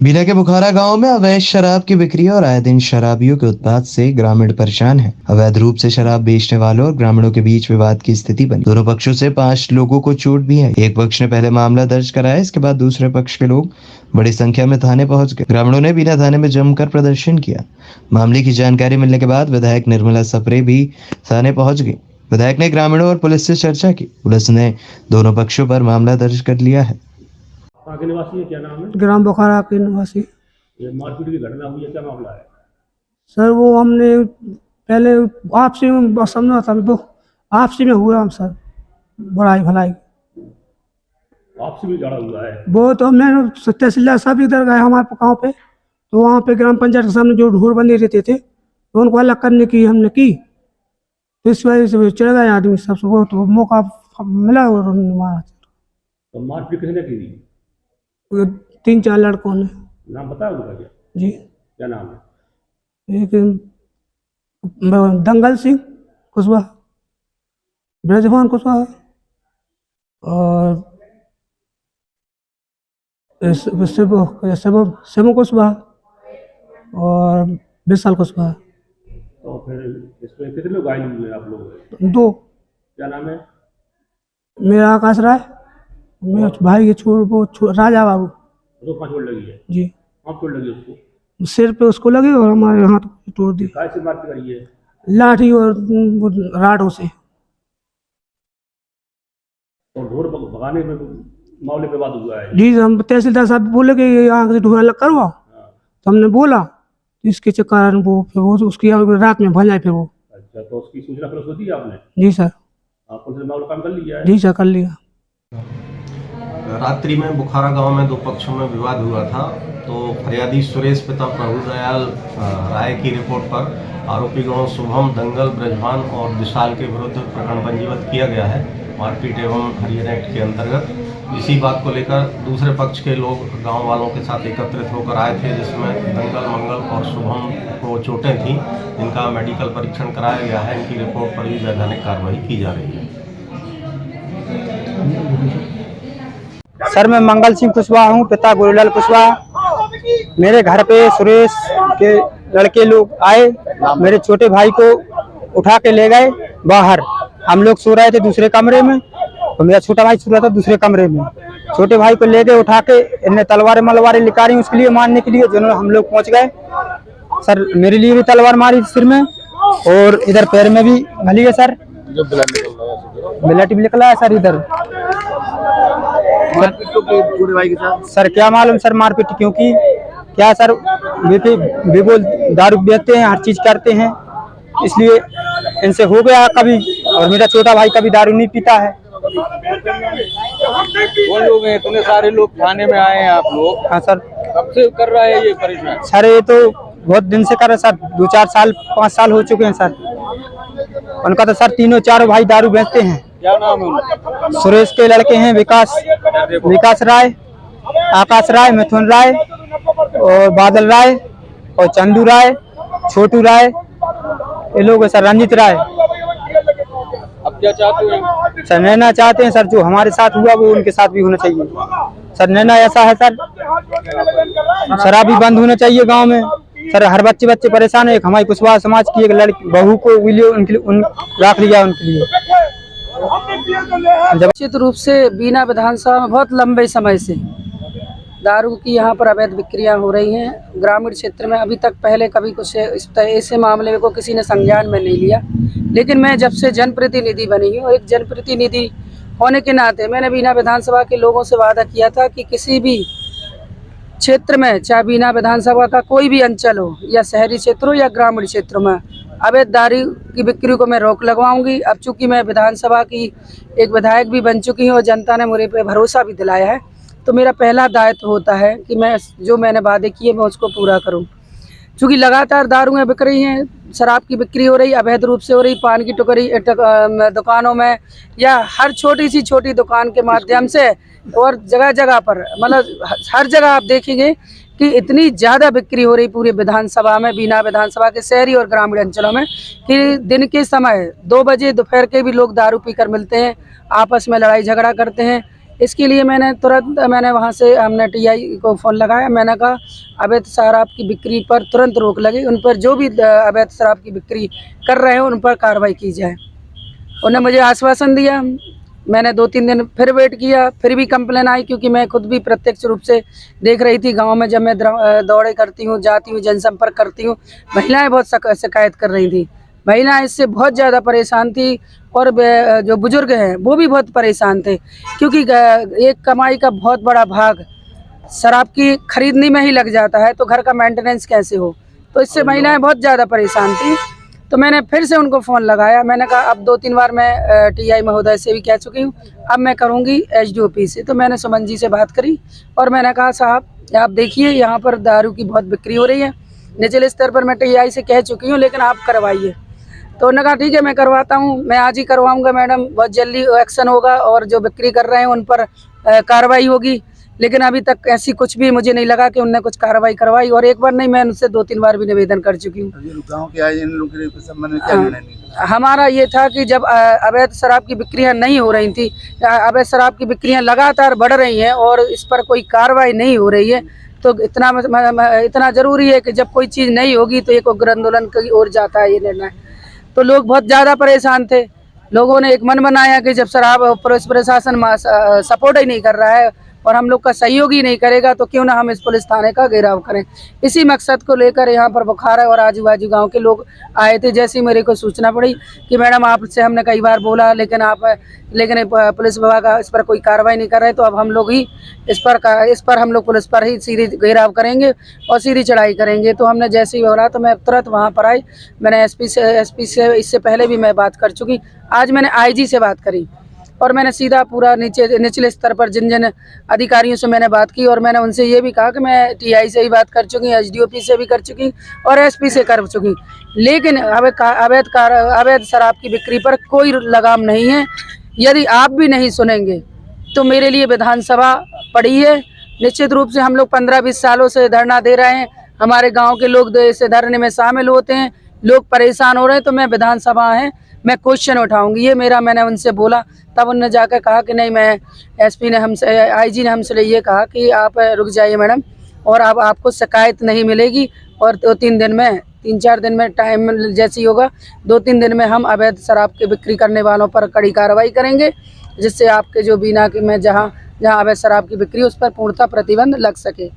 बीना के बुखारा गांव में अवैध शराब की बिक्री और आए दिन शराबियों के उत्पात से ग्रामीण परेशान हैं। अवैध रूप से शराब बेचने वालों और ग्रामीणों के बीच विवाद की स्थिति बनी। दोनों पक्षों से 5 लोगों को चोट भी है। एक पक्ष ने पहले मामला दर्ज कराया, इसके बाद दूसरे पक्ष के लोग बड़ी संख्या में थाने पहुंच गए। ग्रामीणों ने बीना थाने में जमकर प्रदर्शन किया। मामले की जानकारी मिलने के बाद विधायक निर्मला सप्रे भी थाने पहुंच गई। विधायक ने ग्रामीणों और पुलिस से चर्चा की। पुलिस ने दोनों पक्षों पर मामला दर्ज कर लिया है। कहाँ के निवासी है, क्या नाम है? ग्राम बुखारा के निवासी। ये मारपीट की घटना हुई है, क्या मामला है? सर वो हमने पहले आपसी में समझा था, वो आपसी में हुआ हम सर बुराई भलाई। आपसी भी झगड़ा हुआ है? वो तो हमने तहसीलदार साहब इधर गए हमारे गाँव पे, तो वहाँ पे ग्राम पंचायत के सामने जो ढोर बंदी रहते थे तो उनको अलग करने की हमने की, तो इस वजह से चले गए आदमी सब। वो तो मौका मिला और उन्होंने मारा। तो मारपीट किसने की थी? 3-4 लड़कों ने। नाम पता है उनका क्या? जी। क्या नाम है? एक दंगल सिंह कुशवाहा, ब्रजभान कुशवाहा और सेमो कुशवाहा और विशाल कुशवाहा। तो फिर इसमें कितने लोग घायल हुए आप लोग? 2। क्या नाम है? मेरा आकाश राय, मेरे भाई के राजा बाबू। उसको 5 चोट लगी है? जी। 5 चोट लगी उसको? सिर पे उसको लगी और हमारे हाथ तोड़ दी। काय से मारपीट करी है? लाठी और राडों से। और ढोर भगाने में मामले पे बात हुआ है? जी, हम तहसीलदार साहब बोले कि यहाँ से ढोर अलग करवाओ, तो हमने बोला, इसके कारण वो फिर वो उसकी रात में भंजाई फिर वो। अच्छा, तो उसकी सूचना पुलिस को दी आपने? जी सर। पुलिस ने मामला काम कर लिया है? जी सर, कर लिया। रात्रि में बुखारा गांव में 2 पक्षों में विवाद हुआ था, तो फरियादी सुरेश पिता प्रभुदयाल राय की रिपोर्ट पर आरोपी गांव शुभम, दंगल, ब्रजभान और विशाल के विरुद्ध प्रकरण पंजीबद्ध किया गया है मारपीट एवं हरियर एक्ट के अंतर्गत। इसी बात को लेकर दूसरे पक्ष के लोग गांव वालों के साथ एकत्रित होकर आए थे, जिसमें दंगल, मंगल और शुभम को चोटें थीं, जिनका मेडिकल परीक्षण कराया गया है। इनकी रिपोर्ट पर भी वैधानिक कार्रवाई की जा रही है। सर मैं मंगल सिंह कुशवाहा हूँ, पिता गुरुलाल कुशवाहा। मेरे घर पे सुरेश के लड़के लोग आए, मेरे छोटे भाई को उठा के ले गए बाहर। हम लोग सो रहे थे दूसरे कमरे में, तो मेरा छोटा भाई सो रहा था दूसरे कमरे में। छोटे भाई को ले गए उठा के, इन्हें तलवारें मलवारें निकाली उसके लिए मारने के लिए, जिन्होंने हम लोग पहुँच गए। सर मेरे लिए भी तलवार मारी सिर में और इधर पैर में भी भली है सर, ब्लड भी निकला है सर इधर। मारपीट तो छोटे भाई के साथ? सर क्या मालूम सर मारपीट क्यों की, क्या सर बेबोल दारू बेचते हैं, हर चीज करते हैं, इसलिए इनसे हो गया कभी। और मेरा छोटा भाई कभी दारू नहीं पीता है। वो लोग हैं, इतने सारे लोग थाने में आए हैं आप लोग? हाँ सर। कब से कर रहा है ये परेशान? सर ये तो बहुत दिन से कर रहे सर, 2-4 साल 5 साल हो चुके हैं सर। उनका तो सर तीनों चारों भाई दारू बेचते हैं। क्या नाम है उनका? सुरेश के लड़के हैं विकास राय, आकाश राय, मिथुन राय और बादल राय और चंदू राय, छोटू राय, ये लोग है सर, रंजित राय। अब क्या चाहते हैं सर? नैना चाहते हैं सर, जो हमारे साथ हुआ वो उनके साथ भी होना चाहिए सर। नैना ऐसा है सर, शराबी बंद होना चाहिए गांव में सर। हर बच्चे परेशान है। एक हमारी कुशवाहा समाज की एक लड़की बहू को रख लिया उनके लिए। निश्चित रूप से बीना विधानसभा में बहुत लंबे समय से दारू की यहाँ पर अवैध बिक्रियाँ हो रही हैं। ग्रामीण क्षेत्र में अभी तक पहले कभी कुछ ऐसे मामले को किसी ने संज्ञान में नहीं लिया, लेकिन मैं जब से जनप्रतिनिधि बनी हूँ, एक जनप्रतिनिधि होने के नाते मैंने बीना विधानसभा के लोगों से वादा किया था कि किसी भी क्षेत्र में, चाहे बीना विधानसभा का कोई भी अंचल हो या शहरी क्षेत्र हो या ग्रामीण क्षेत्रों में, अवैध दारू की बिक्री को मैं रोक लगवाऊंगी। अब चूंकि मैं विधानसभा की एक विधायक भी बन चुकी हूँ और जनता ने मुझे पे भरोसा भी दिलाया है, तो मेरा पहला दायित्व होता है कि मैं जो मैंने वादे किए मैं उसको पूरा करूं। चूँकि लगातार दारुएँ बिक रही हैं, शराब की बिक्री हो रही, अवैध रूप से हो रही, पान की टोकरी दुकानों में या हर छोटी दुकान के माध्यम से, और जगह जगह पर, मतलब हर जगह आप देखेंगे कि इतनी ज़्यादा बिक्री हो रही पूरे विधानसभा में, बीना विधानसभा के शहरी और ग्रामीण अंचलों में, कि दिन के समय 2 बजे दोपहर के भी लोग दारू पीकर मिलते हैं, आपस में लड़ाई झगड़ा करते हैं। इसके लिए मैंने तुरंत वहाँ से हमने टीआई को फ़ोन लगाया। मैंने कहा अवैध शराब की बिक्री पर तुरंत रोक लगे, उन पर जो भी अवैध शराब की बिक्री कर रहे हैं उन पर कार्रवाई की जाए। उन्होंने मुझे आश्वासन दिया। मैंने 2-3 दिन फिर वेट किया, फिर भी कंप्लेन आई, क्योंकि मैं खुद भी प्रत्यक्ष रूप से देख रही थी गांव में। जब मैं दौड़े करती हूँ, जाती हूँ, जनसंपर्क करती हूँ, महिलाएं बहुत शिकायत कर रही थी। महिलाएं इससे बहुत ज़्यादा परेशान थी और जो बुजुर्ग हैं वो भी बहुत परेशान थे, क्योंकि एक कमाई का बहुत बड़ा भाग शराब की खरीदने में ही लग जाता है, तो घर का मेंटेनेंस कैसे हो। तो इससे महिलाएं बहुत ज़्यादा परेशान थी। तो मैंने फिर से उनको फ़ोन लगाया। मैंने कहा अब 2-3 बार मैं टीआई महोदय से भी कह चुकी हूँ, अब मैं करूँगी एसडीओपी से। तो मैंने सुमन जी से बात करी और मैंने कहा साहब आप देखिए यहाँ पर दारू की बहुत बिक्री हो रही है, निचले स्तर पर मैं टीआई से कह चुकी हूँ, लेकिन आप करवाइए। तो उन्होंने कहा ठीक है मैं करवाता हूँ, मैं आज ही करवाऊँगा मैडम, बहुत जल्दी एक्शन होगा और जो बिक्री कर रहे हैं उन पर कार्रवाई होगी। लेकिन अभी तक ऐसी कुछ भी मुझे नहीं लगा कि उनने कुछ कार्रवाई करवाई, और एक बार नहीं, मैं उनसे 2-3 बार भी निवेदन कर चुकी हूँ। गाँव के आए इन लोगों के संबंध में क्या निर्णय लिया? हमारा ये था कि जब अवैध शराब की बिक्रियां नहीं हो रही थी, अवैध शराब की बिक्रियां लगातार बढ़ रही हैं और इस पर कोई कार्रवाई नहीं हो रही है, तो इतना ज़रूरी है कि जब कोई चीज़ नहीं होगी तो एक उग्र आंदोलन की ओर जाता है ये निर्णय। तो लोग बहुत ज़्यादा परेशान थे। लोगों ने एक मन बनाया कि जब शराब पुलिस प्रशासन सपोर्ट ही नहीं कर रहा है और हम लोग का सहयोग ही नहीं करेगा, तो क्यों ना हम इस पुलिस थाने का घेराव करें। इसी मकसद को लेकर यहाँ पर बुखारा और आजू बाजू गांव के लोग आए थे। जैसे ही मेरे को सूचना पड़ी कि मैडम आपसे हमने कई बार बोला, लेकिन पुलिस विभाग इस पर कोई कार्रवाई नहीं कर रहे, तो अब हम लोग ही इस पर हम लोग पुलिस पर ही सीधी घेराव करेंगे और सीधी चढ़ाई करेंगे। तो हमने जैसे ही बोला तो मैं तुरंत वहाँ पर आई। मैंने एसपी से इससे पहले भी मैं बात कर चुकी। आज मैंने आईजी से बात करी और मैंने सीधा पूरा निचले स्तर पर जिन जिन अधिकारियों से मैंने बात की, और मैंने उनसे ये भी कहा कि मैं टीआई से भी बात कर चुकी, एसडीओपी से भी कर चुकी और एसपी से कर चुकी, लेकिन अवैध शराब की बिक्री पर कोई लगाम नहीं है। यदि आप भी नहीं सुनेंगे तो मेरे लिए विधानसभा पड़ी है। निश्चित रूप से हम लोग 15-20 सालों से धरना दे रहे हैं, हमारे गाँव के लोग इस धरने में शामिल होते हैं, लोग परेशान हो रहे हैं, तो मैं विधानसभा है, मैं क्वेश्चन उठाऊंगी, ये मैंने उनसे बोला। तब उन्होंने जाकर कहा कि नहीं, मैं एसपी ने हमसे, आईजी ने हमसे ये कहा कि आप रुक जाइए मैडम, और अब आपको शिकायत नहीं मिलेगी, और 3-4 दिन में टाइम जैसी होगा, 2-3 दिन में हम अवैध शराब की बिक्री करने वालों पर कड़ी कार्रवाई करेंगे, जिससे आपके जो बीना की में जहाँ अवैध शराब की बिक्री उस पर पूर्णतः प्रतिबंध लग सके।